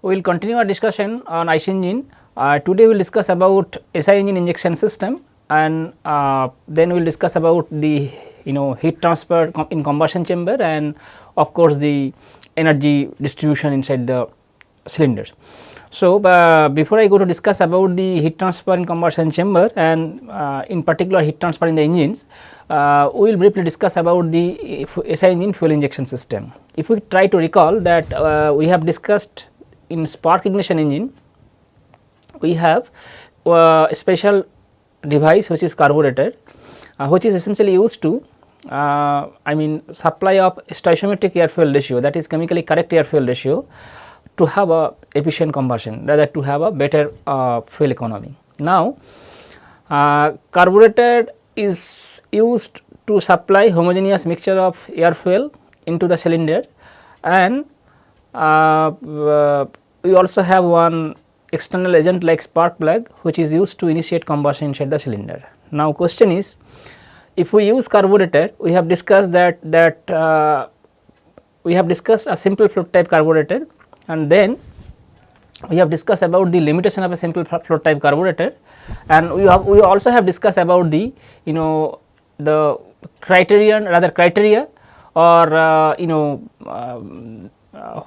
We will continue our discussion on IC engine. Today we will discuss about SI engine injection system, and then we will discuss about the heat transfer in combustion chamber, and of course the energy distribution inside the cylinders. So, before I go to discuss about the heat transfer in combustion chamber and in particular heat transfer in the engines, we will briefly discuss about the SI engine fuel injection system. If we try to recall that we have discussed in spark ignition engine, we have a special device which is carburetor, which is essentially used to supply of stoichiometric air fuel ratio, that is chemically correct air fuel ratio, to have a efficient combustion, rather to have a better fuel economy. Now, carburetor is used to supply homogeneous mixture of air fuel into the cylinder, and we also have one external agent like spark plug, which is used to initiate combustion inside the cylinder. Now, question is, if we use carburetor, we have discussed we have discussed a simple float type carburetor, and then we have discussed about the limitation of a simple float type carburetor, and we also have discussed about the the criteria or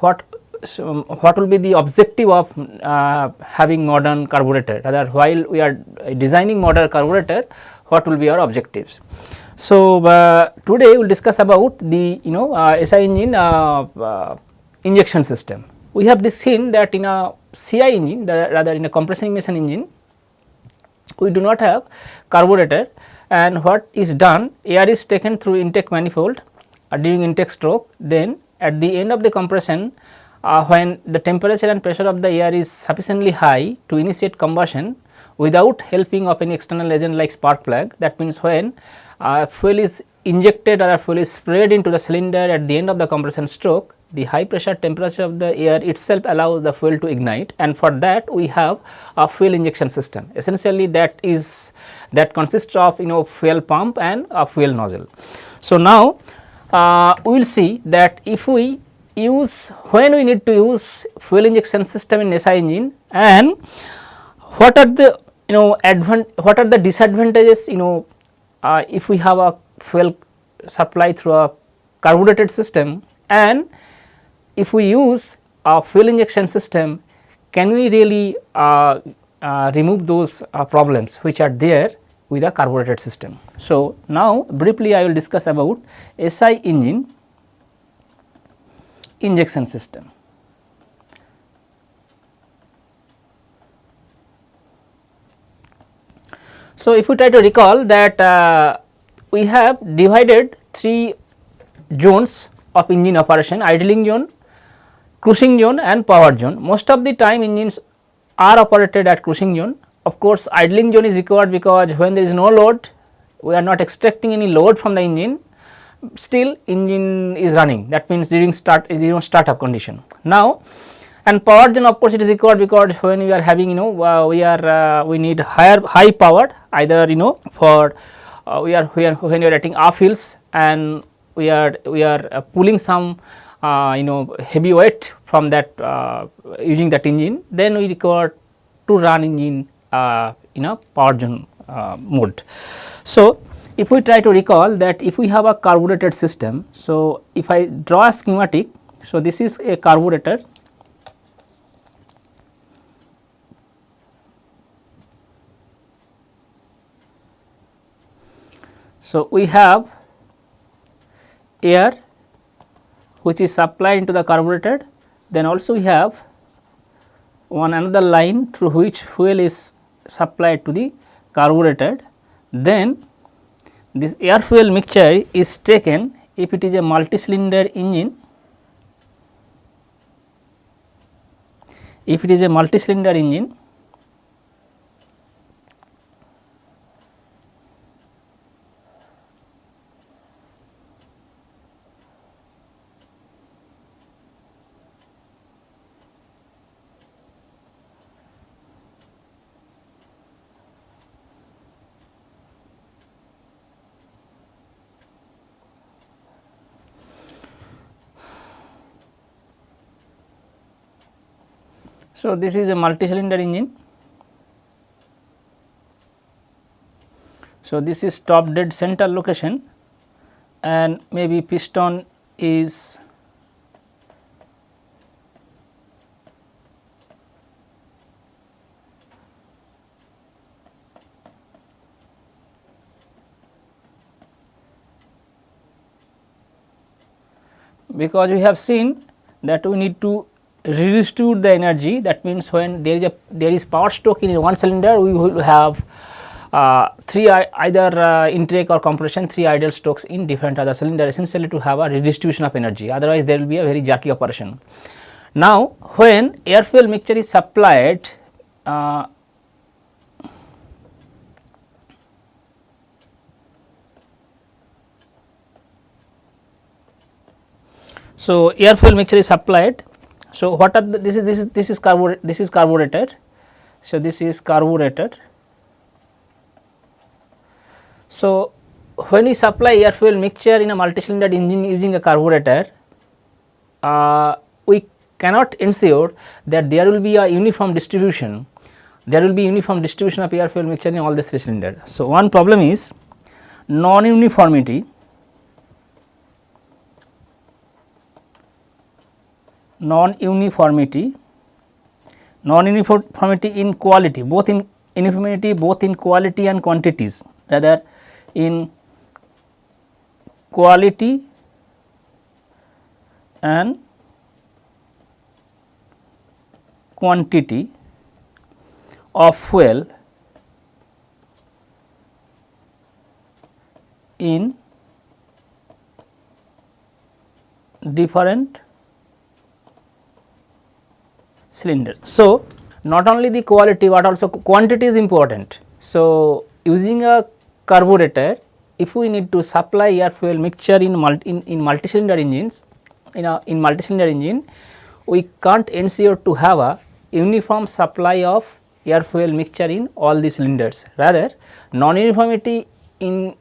what will be the objective of having modern carburetor, rather while we are designing modern carburetor, what will be our objectives. So, today we will discuss about the SI engine injection system. We have seen that in a CI engine, rather in a compression ignition engine, we do not have carburetor, and what is done, air is taken through intake manifold during intake stroke. Then at the end of the compression, when the temperature and pressure of the air is sufficiently high to initiate combustion without helping of any external agent like spark plug, that means when fuel is injected or fuel is sprayed into the cylinder at the end of the compression stroke, the high pressure temperature of the air itself allows the fuel to ignite, and for that we have a fuel injection system. Essentially that consists of fuel pump and a fuel nozzle. So, now we will see that if we when we need to use fuel injection system in SI engine, and what are the what are the disadvantages if we have a fuel supply through a carbureted system, and if we use a fuel injection system, can we really remove those problems which are there with a carbureted system. So, now briefly I will discuss about SI engine injection system. So, if we try to recall that we have divided 3 zones of engine operation: idling zone, cruising zone and power zone. Most of the time engines are operated at cruising zone. Of course, idling zone is required because when there is no load, we are not extracting any load from the engine, still engine is running, that means during startup condition. Now, and power zone, of course it is required because when we are having we need high power, either for when we are getting off hills and we are pulling some heavy weight from that using that engine, then we require to run engine in a power zone mode. So, if we try to recall that if we have a carbureted system, so if I draw a schematic, so this is a carburetor. So, we have air which is supplied into the carburetor, then also we have another line through which fuel is supplied to the carburetor. Then this air fuel mixture is taken, if it is a multi-cylinder engine, So, this is a multi-cylinder engine. So, this is top dead center location and maybe piston is because we have seen that we need to redistribute the energy. That means, when there is power stroke in one cylinder, we will have three either intake or compression, 3 idle strokes in different other cylinder, essentially to have a redistribution of energy, otherwise there will be a very jerky operation. Now, when air fuel mixture is supplied, so air fuel mixture is supplied. So, what are the, this is carburetor. So, this is carburetor. So, when we supply air fuel mixture in a multi-cylinder engine using a carburetor, we cannot ensure that there will be a uniform distribution. There will be uniform distribution of air fuel mixture in all the 3 cylinders. So, one problem is non-uniformity. Non-uniformity in quality, both in uniformity, both in quality and quantities, rather in quality and quantity of fuel in different cylinder. So, not only the quality but also quantity is important. So, using a carburetor, if we need to supply air fuel mixture in multi-cylinder engines, in multi-cylinder engine, we can't ensure to have a uniform supply of air fuel mixture in all the cylinders. Rather, non-uniformity in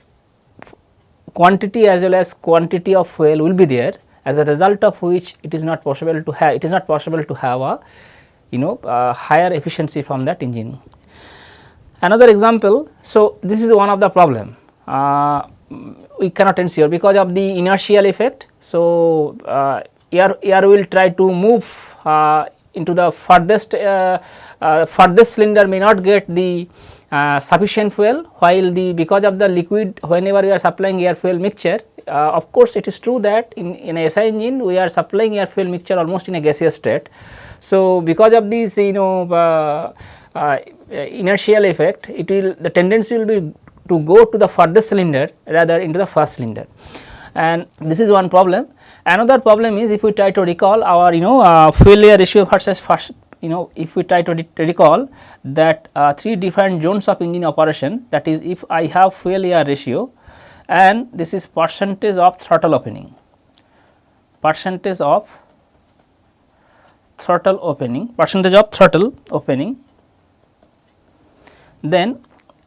quantity as well as quantity of fuel will be there, as a result of which it is not possible to have a higher efficiency from that engine. Another example, so this is one of the problem, we cannot ensure because of the inertial effect. So, air will try to move into the furthest cylinder, may not get the sufficient fuel, while because of the liquid, whenever we are supplying air fuel mixture, of course, it is true that in a SI engine we are supplying air fuel mixture almost in a gaseous state. So, because of this inertial effect, the tendency will be to go to the furthest cylinder rather into the first cylinder, and this is one problem. Another problem is, if we try to recall our fuel air ratio versus first, if we try to recall that 3 different zones of engine operation, that is, if I have fuel air ratio and this is percentage of throttle opening, percentage of throttle opening, then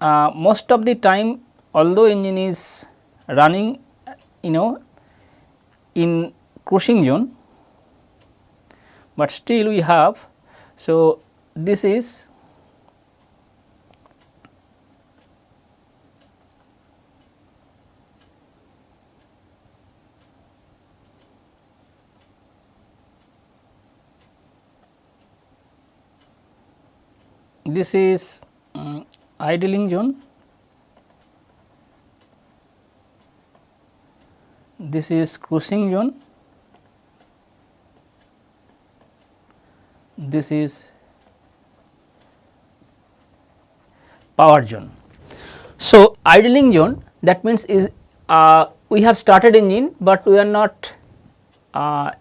most of the time, although engine is running in cruising zone, but still we have, so this is idling zone, this is cruising zone, this is power zone. So, idling zone, that means is we have started engine, but we are not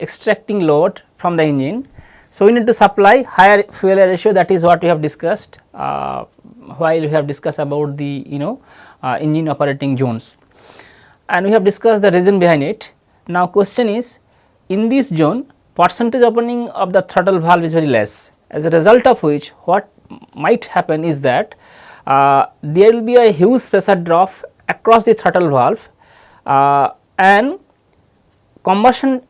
extracting load from the engine. So, we need to supply higher fuel air ratio, that is what we have discussed while we have discussed about the engine operating zones, and we have discussed the reason behind it. Now, question is, in this zone percentage opening of the throttle valve is very less, as a result of which what might happen is that there will be a huge pressure drop across the throttle valve, and combustion,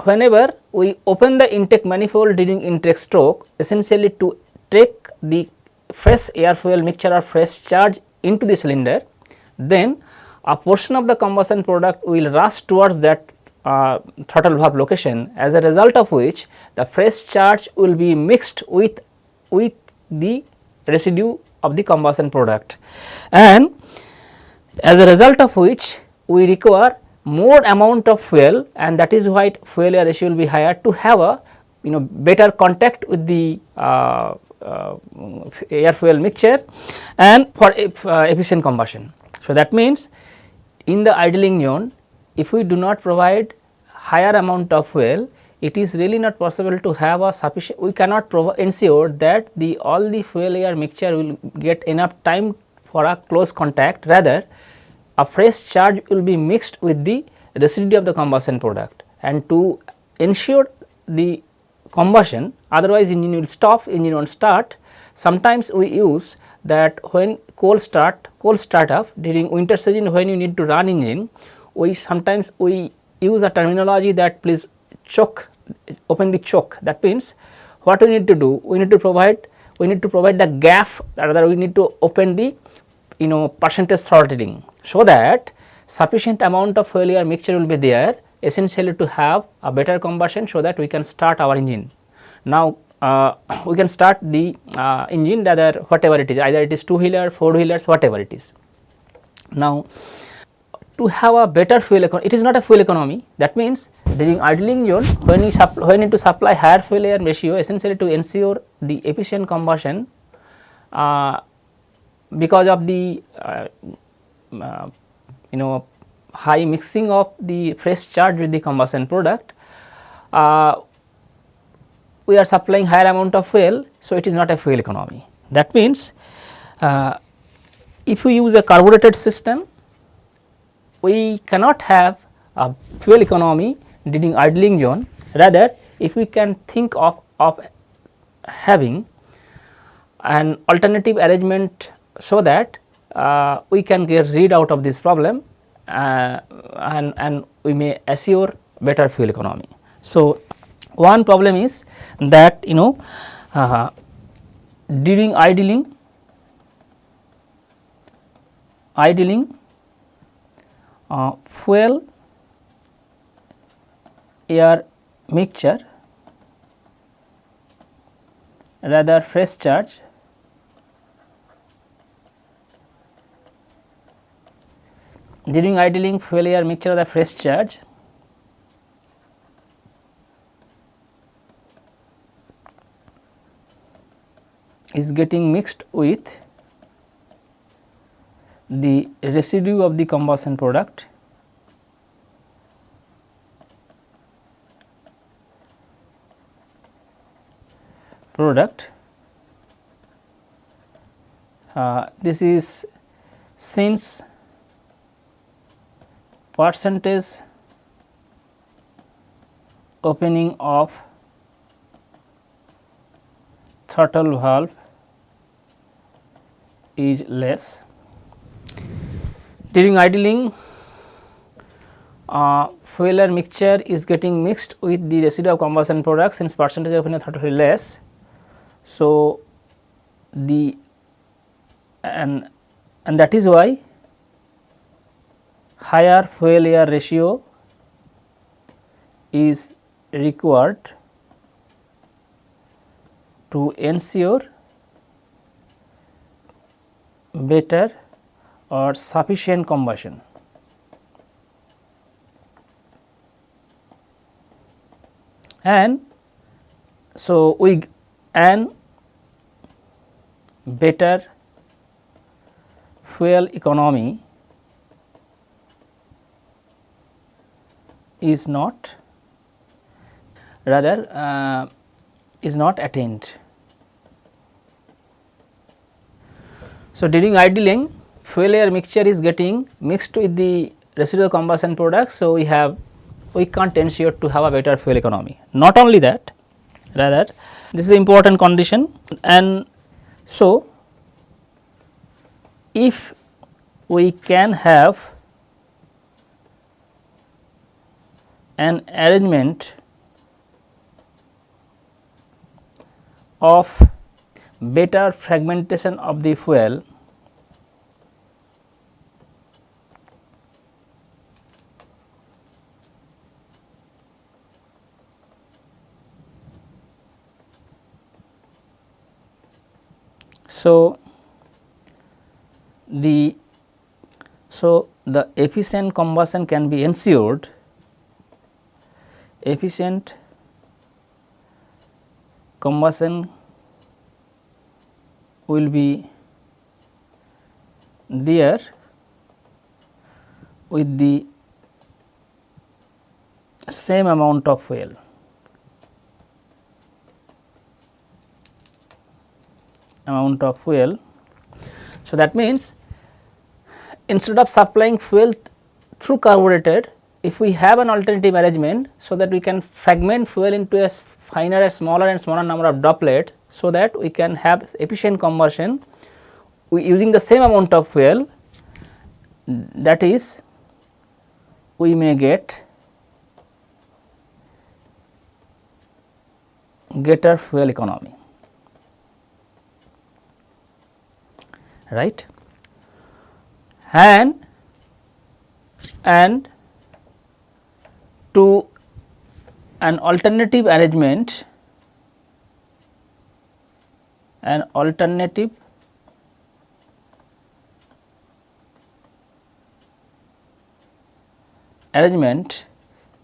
whenever we open the intake manifold during intake stroke essentially to take the fresh air fuel mixture or fresh charge into the cylinder, then a portion of the combustion product will rush towards that throttle valve location, as a result of which the fresh charge will be mixed with the residue of the combustion product, and as a result of which we require more amount of fuel, and that is why fuel air ratio will be higher to have a better contact with the air fuel mixture and for efficient combustion. So, that means in the idling zone, if we do not provide higher amount of fuel, it is really not possible to have a sufficient, we cannot ensure that all the fuel air mixture will get enough time for a close contact, rather a fresh charge will be mixed with the residue of the combustion product, and to ensure the combustion, otherwise engine will stop, engine won't start. Sometimes we use that when cold startup during winter season, when you need to run engine, we sometimes we use a terminology that please choke, open the choke. That means what we need to do, we need to provide the gap, rather we need to open the percentage throttling, so that sufficient amount of fuel air mixture will be there essentially to have a better combustion, so that we can start our engine. Now we can start the engine, rather whatever it is, either it is 2-wheeler, 4-wheelers, whatever it is. Now to have a better fuel economy, it is not a fuel economy. That means during idling zone, when you need to supply higher fuel air ratio essentially to ensure the efficient combustion, because of the high mixing of the fresh charge with the combustion product, we are supplying higher amount of fuel, so it is not a fuel economy. That means if we use a carbureted system, we cannot have a fuel economy during idling zone. Rather, if we can think of having an alternative arrangement, so that we can get rid out of this problem, and we may assure better fuel economy. So, one problem is that during idling fuel air mixture, rather fresh charge, during idling fuel air mixture of the fresh charge is getting mixed with the residue of the combustion product, this is since percentage opening of throttle valve is less. During idling, fuel air mixture is getting mixed with the residue of combustion product, since percentage of opening throttle is less. So, and that is why higher fuel air ratio is required to ensure better or sufficient combustion. And so, better fuel economy is not attained. So, during idling fuel air mixture is getting mixed with the residual combustion product. So, we can't ensure to have a better fuel economy. Not only that, rather this is an important condition, and so if we can have an arrangement of better fragmentation of the fuel so the efficient combustion can be ensured, efficient combustion will be there with the same amount of fuel. So, that means instead of supplying fuel through carburetor, if we have an alternative arrangement, so that we can fragment fuel into a finer, a smaller and smaller number of droplets, so that we can have efficient combustion using the same amount of fuel, that is we may get greater fuel economy, right. And to an alternative arrangement,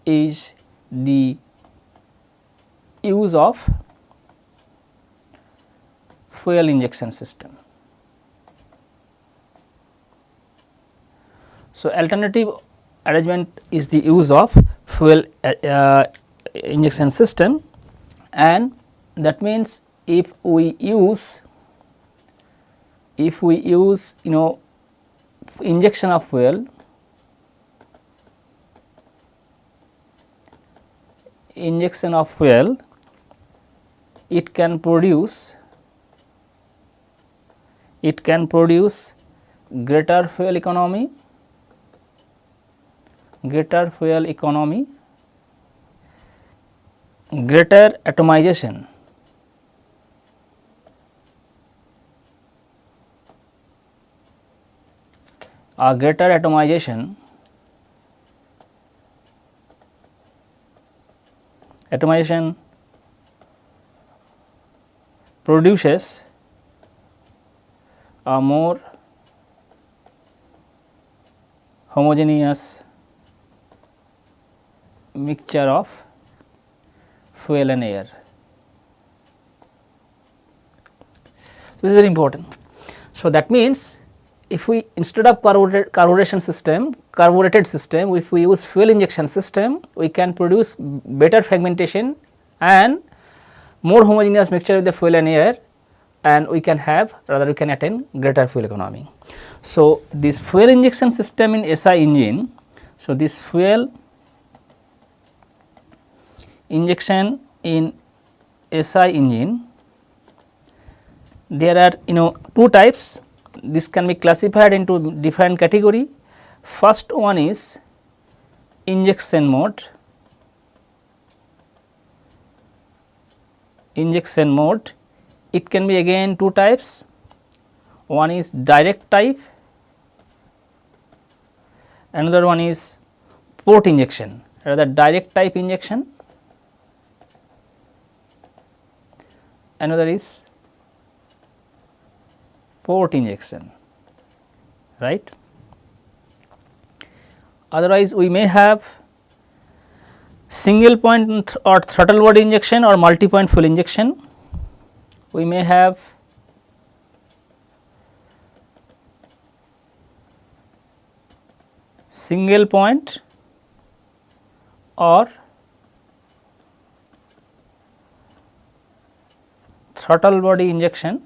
is the use of fuel injection system. So, alternative arrangement is the use of fuel injection system, and that means if we use injection of fuel, it can produce greater fuel economy, greater atomization, atomization produces a more homogeneous mixture of fuel and air. This is very important. So, that means if we instead of carbureted system, if we use fuel injection system, we can produce better fragmentation and more homogeneous mixture with the fuel and air, and we can attain greater fuel economy. So, this fuel injection system in SI engine, so this fuel injection in SI engine, there are two types. This can be classified into different category. First one is injection mode. It can be again two types. One is direct type, another one is port injection, rather direct type injection, another is port injection, right. Otherwise, we may have single point or throttle body injection or multi point fuel injection. We may have single point or throttle body injection,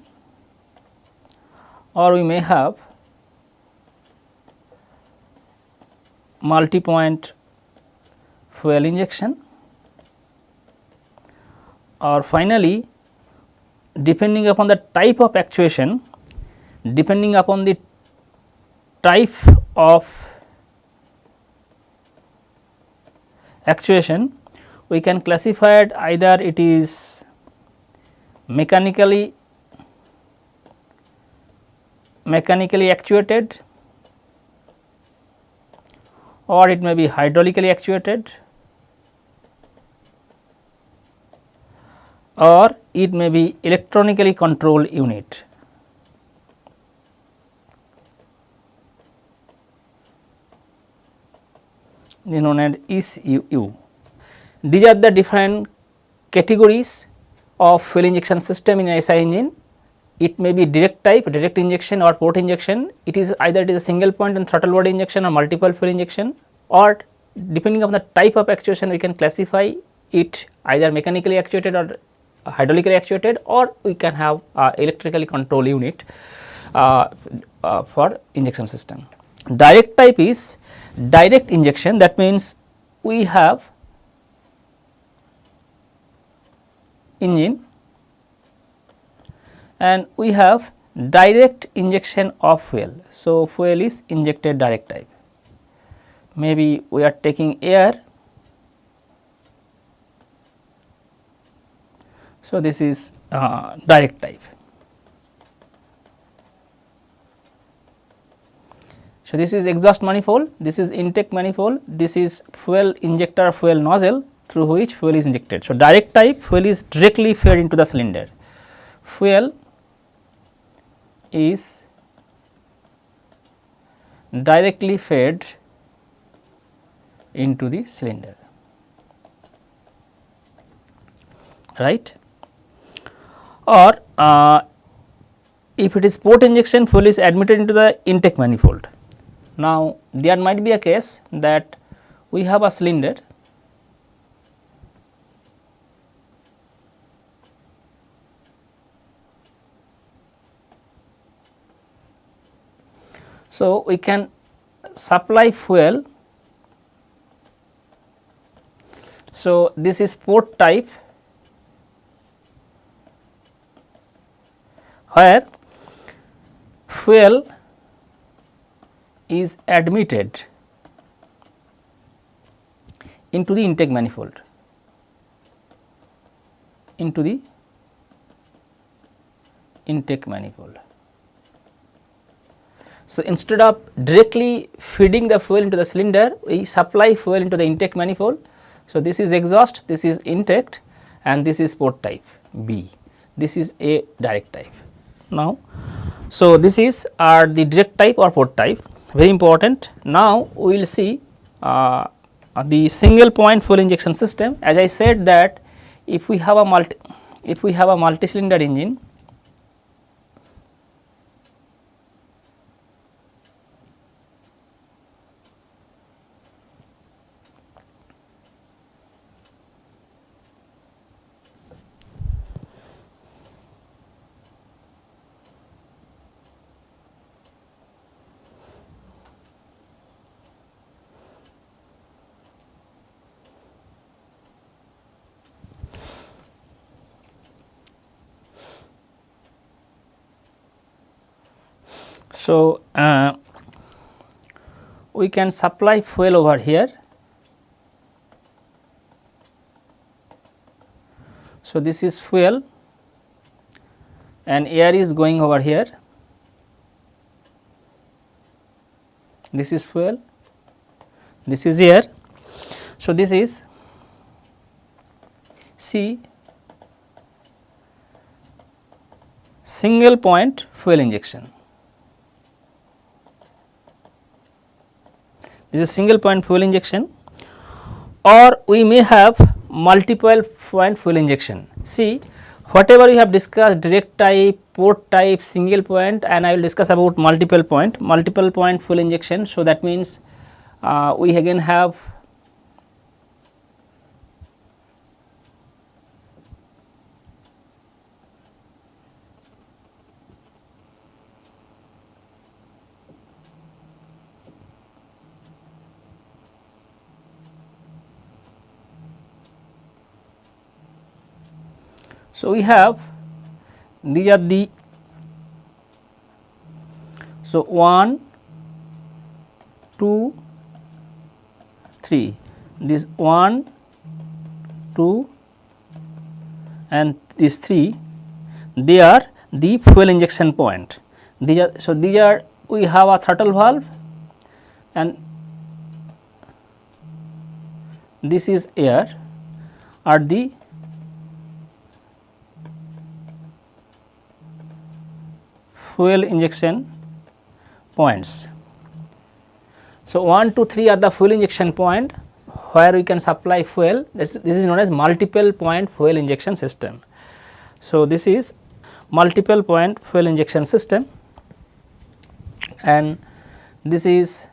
or we may have multi point fuel injection, or finally, depending upon the type of actuation, depending upon the type of actuation, we can classify it either it is mechanically actuated, or it may be hydraulically actuated, or it may be electronically controlled unit. Known as ECU. These are the different categories of fuel injection system in SI engine. It may be direct type, direct injection, or port injection. It is either it is a single point and throttle body injection or multiple fuel injection, or depending on the type of actuation we can classify it either mechanically actuated or hydraulically actuated, or we can have electrically controlled unit for injection system. Direct type is direct injection, that means we have engine and we have direct injection of fuel. So, fuel is injected direct type, maybe we are taking air. So, this is direct type. So, this is exhaust manifold, this is intake manifold, this is fuel injector fuel nozzle through which fuel is injected. So, direct type fuel is directly fed into the cylinder, fuel is directly fed into the cylinder, right. Or if it is port injection, fuel is admitted into the intake manifold. Now, there might be a case that we have a cylinder, so we can supply fuel. So, this is port type, where fuel is admitted into the intake manifold, into the intake manifold. So, instead of directly feeding the fuel into the cylinder, we supply fuel into the intake manifold. So, this is exhaust, this is intake, and this is port type B, this is a direct type. Now, so this is the direct type or port type, very important. Now, we will see the single point fuel injection system. As I said that if we have a multi cylinder engine, so we can supply fuel over here. So, this is fuel and air is going over here, this is fuel, this is air. So, this is C single point fuel injection. This is single point fuel injection, or we may have multiple point fuel injection. See, whatever we have discussed, direct type, port type, single point, and I will discuss about multiple point fuel injection. So, that means we again have so we have these are the so 1, 2, 3, this 1, 2 and this 3, they are the fuel injection point. So these are, we have a throttle valve and this is air, are the fuel injection points. So 1, 2, 3 are the fuel injection point where we can supply fuel. This is known as multiple point fuel injection system. So this is multiple point fuel injection system, and this is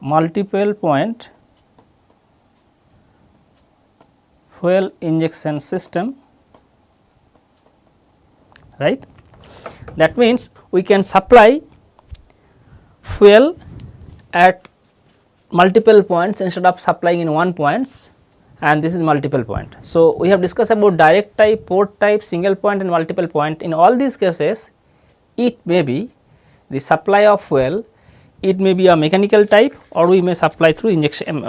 multiple point fuel injection system, right. That means we can supply fuel at multiple points instead of supplying in one points, and this is multiple point. So we have discussed about direct type, port type, single point and multiple point. In all these cases, it may be the supply of fuel, it may be a mechanical type, or we may supply through injection,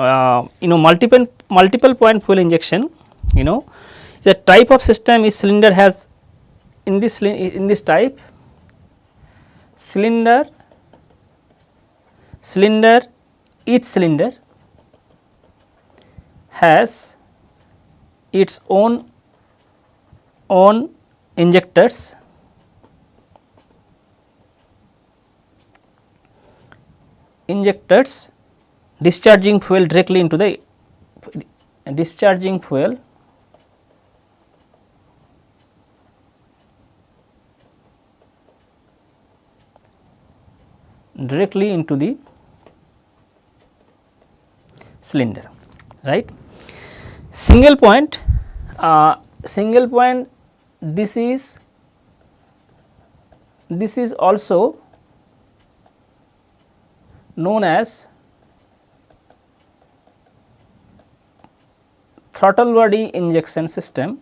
multiple point fuel injection. The type of system is cylinder has in this type cylinder, each cylinder has its own injectors, discharging fuel directly into the cylinder, right. Single point, this is also known as throttle body injection system.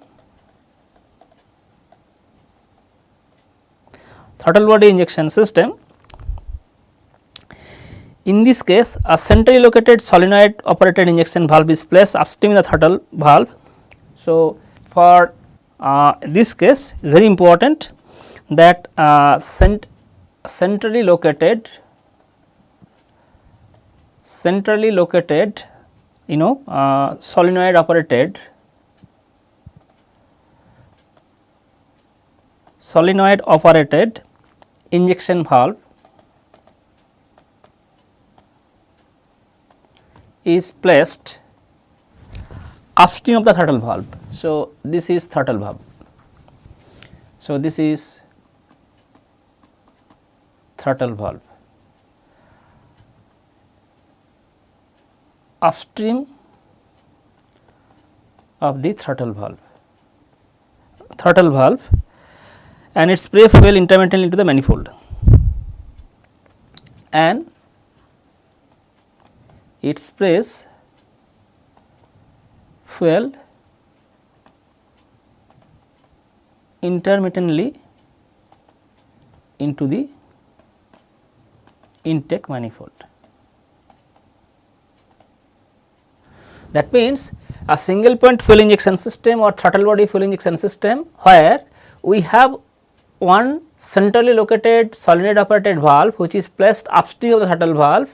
In this case, a centrally located solenoid operated injection valve is placed upstream in the throttle valve. So for this case, it is very important that centrally located solenoid operated injection valve is placed upstream of the throttle valve. So this is throttle valve. So this is throttle valve. Upstream of the throttle valve, and it spray fuel intermittently into the manifold, and it sprays fuel intermittently into the intake manifold. That means a single point fuel injection system or throttle body fuel injection system where we have one centrally located solenoid operated valve which is placed upstream of the throttle valve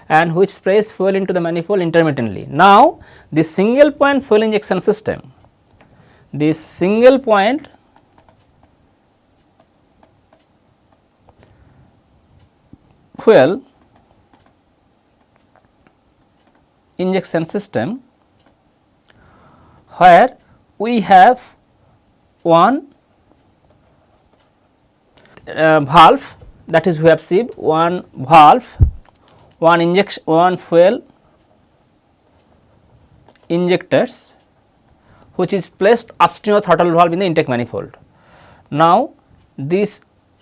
and which sprays fuel into the manifold intermittently. Now, this single point fuel injection system, this single point fuel injection system where we have one valve, that is we have seen one valve, one fuel injectors which is placed upstream of throttle valve in the intake manifold. Now, this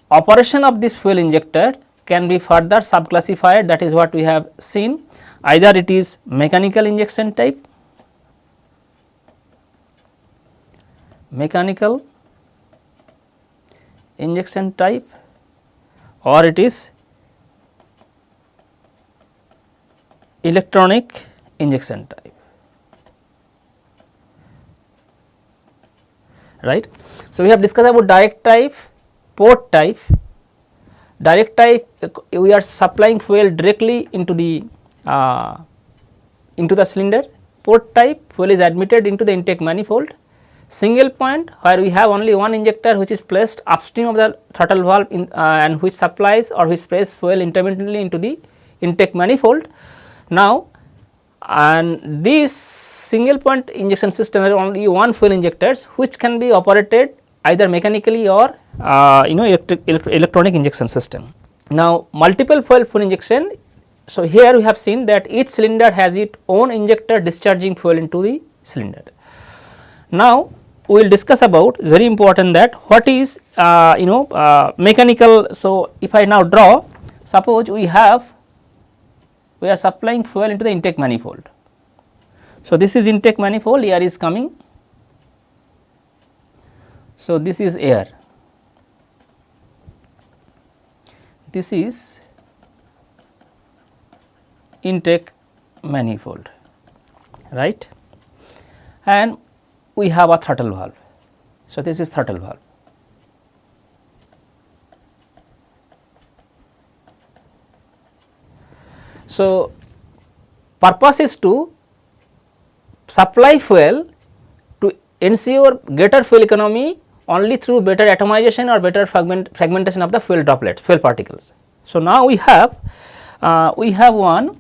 operation of this fuel injector can be further subclassified, that is what we have seen. Either it is mechanical injection type, or it is electronic injection type. right. So, we have discussed about direct type, port type. Direct type, we are supplying fuel directly into the cylinder. Port type, fuel is admitted into the intake manifold. Single point, where we have only one injector which is placed upstream of the throttle valve and which supplies or which sprays fuel intermittently into the intake manifold. Now, and this single point injection system has only one fuel injectors which can be operated either mechanically or electronic injection system. Now, multiple fuel injection. So, here we have seen that each cylinder has its own injector discharging fuel into the cylinder. Now, we will discuss about, it is very important, that what is mechanical. So, if I now draw, suppose we are supplying fuel into the intake manifold. So, this is intake manifold, air is coming. So, this is air, this is intake manifold, right, and we have a throttle valve. So, this is throttle valve. So, purpose is to supply fuel to ensure greater fuel economy only through better atomization or better fragmentation of the fuel droplets, fuel particles. So, now we have one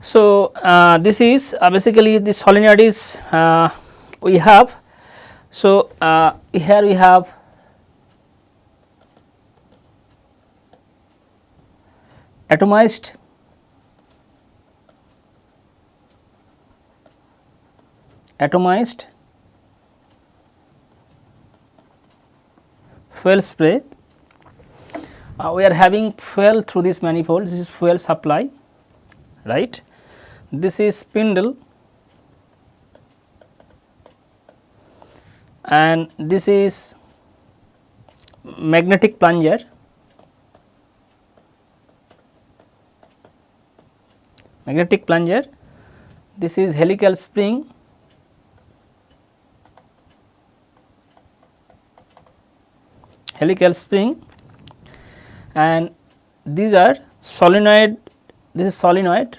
So, this is basically the solenoid is we have. So, here we have atomized fuel spray. We are having fuel through this manifold, this is fuel supply, right. This is spindle and this is magnetic plunger, this is helical spring, and these are solenoid, this is solenoid,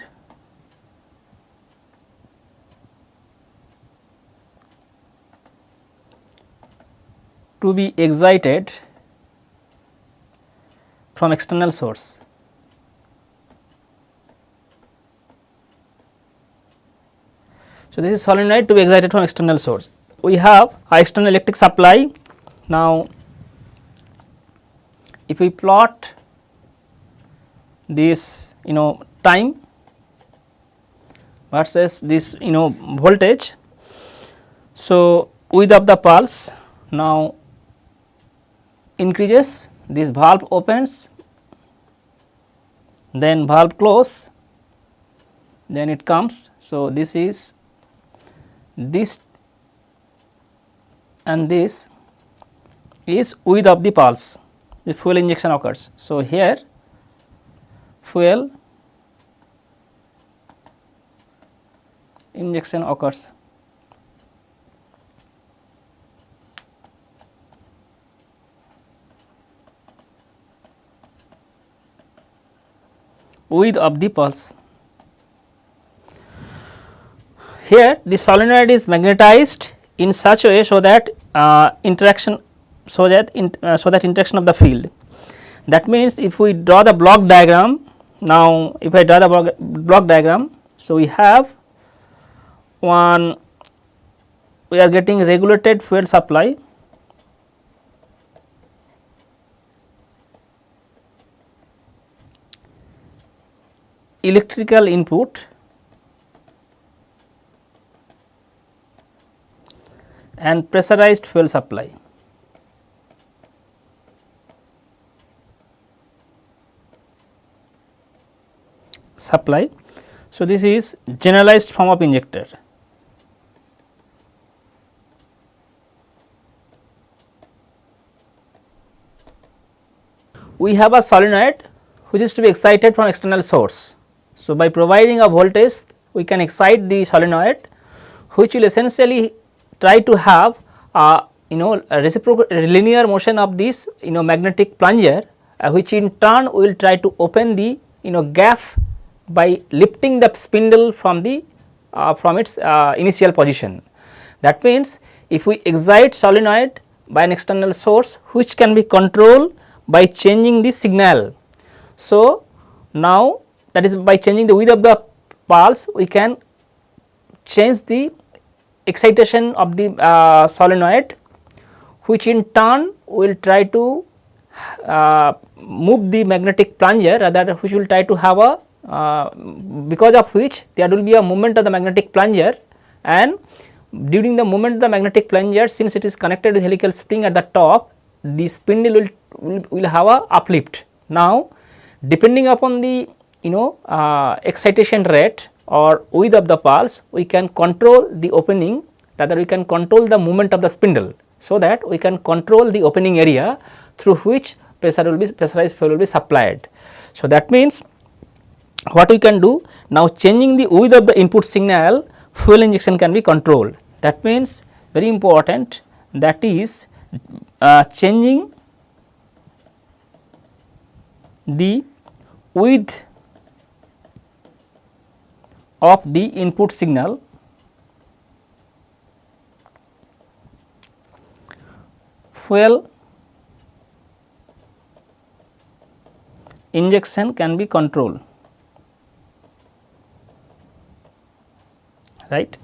to be excited from external source. So, this is solenoid to be excited from external source. We have a external electric supply. Now, if we plot this time versus this voltage. So, width of the pulse now increases, this valve opens, then valve close, then it comes. So, this is this and this is width of the pulse, the fuel injection occurs. So, here fuel injection occurs. Width of the pulse. Here the solenoid is magnetized in such a way so that interaction of the field. That means, if we draw the block diagram, now if I draw the block diagram, so we have one, we are getting regulated fuel supply, electrical input and pressurized fuel supply. So, this is generalized form of injector. We have a solenoid which is to be excited from external source. So, by providing a voltage, we can excite the solenoid, which will essentially try to have a reciprocal linear motion of this magnetic plunger, which in turn will try to open the gap by lifting the spindle from the from its initial position. That means, if we excite solenoid by an external source, which can be controlled by changing the signal. So, now that is by changing the width of the pulse, we can change the excitation of the solenoid, which in turn will try to move the magnetic plunger, rather which will try to have a because of which there will be a movement of the magnetic plunger, and during the movement of the magnetic plunger, since it is connected with helical spring at the top, the spindle will have a uplift. Now, depending upon the excitation rate or width of the pulse, we can control the opening, rather we can control the movement of the spindle, so that we can control the opening area through which pressurized fuel will be supplied. So, that means, what we can do now, changing the width of the input signal, fuel injection can be controlled. That means, very important, that is changing the width of the input signal, fuel injection can be controlled, right.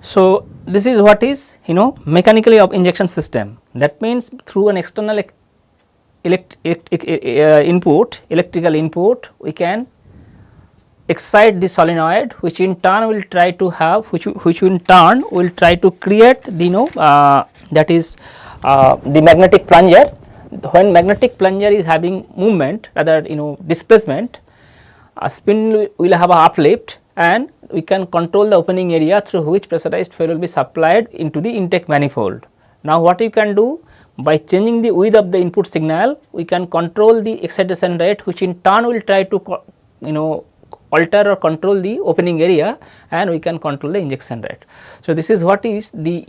So, this is what is mechanically of injection system. That means, through an external electrical input, we can excite the solenoid, which in turn will try to have which in turn will try to create the that is the magnetic plunger. When magnetic plunger is having movement, rather displacement, a spindle will have a uplift, and we can control the opening area through which pressurized fuel will be supplied into the intake manifold. Now, what you can do, by changing the width of the input signal, we can control the excitation rate, which in turn will try to alter or control the opening area, and we can control the injection rate. So, this is what is the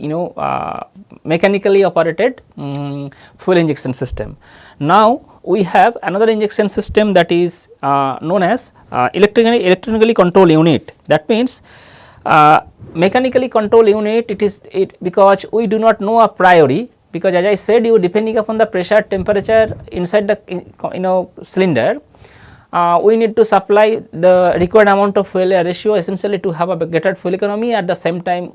mechanically operated fuel injection system. Now, we have another injection system, that is known as electronically control unit. That means, mechanically control unit, because we do not know a priori, because as I said you, depending upon the pressure temperature inside the cylinder, we need to supply the required amount of fuel air ratio essentially to have a greater fuel economy, at the same time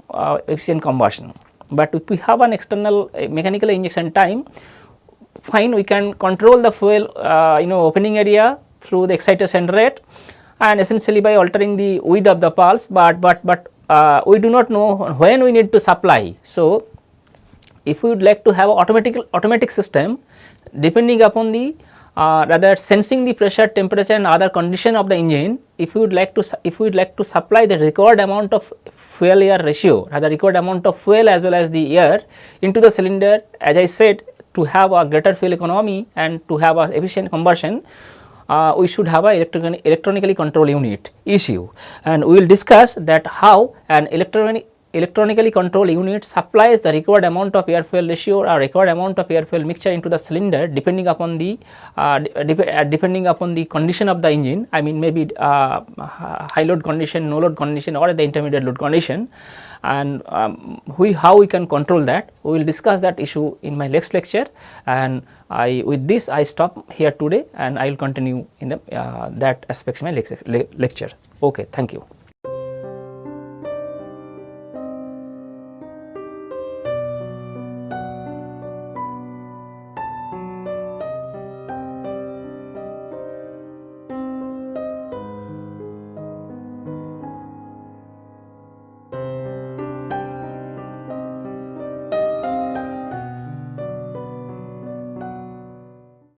efficient combustion. But if we have an external mechanical injection time, fine, we can control the fuel opening area through the excitation rate and essentially by altering the width of the pulse, but we do not know when we need to supply. So if we would like to have an automatic system, depending upon the rather sensing the pressure, temperature and other condition of the engine, if we would like to supply the required amount of fuel air ratio, rather required amount of fuel as well as the air into the cylinder, as I said, to have a greater fuel economy and to have a efficient combustion, we should have a electronically control unit ECU, and we will discuss that how an electronically controlled unit supplies the required amount of air fuel ratio or required amount of air fuel mixture into the cylinder depending upon the condition of the engine. I mean, maybe high load condition, no load condition, or the intermediate load condition, and how we can control that. We will discuss that issue in my next lecture, and with this I stop here today, and I will continue in the that aspect of my lecture. Okay, thank you.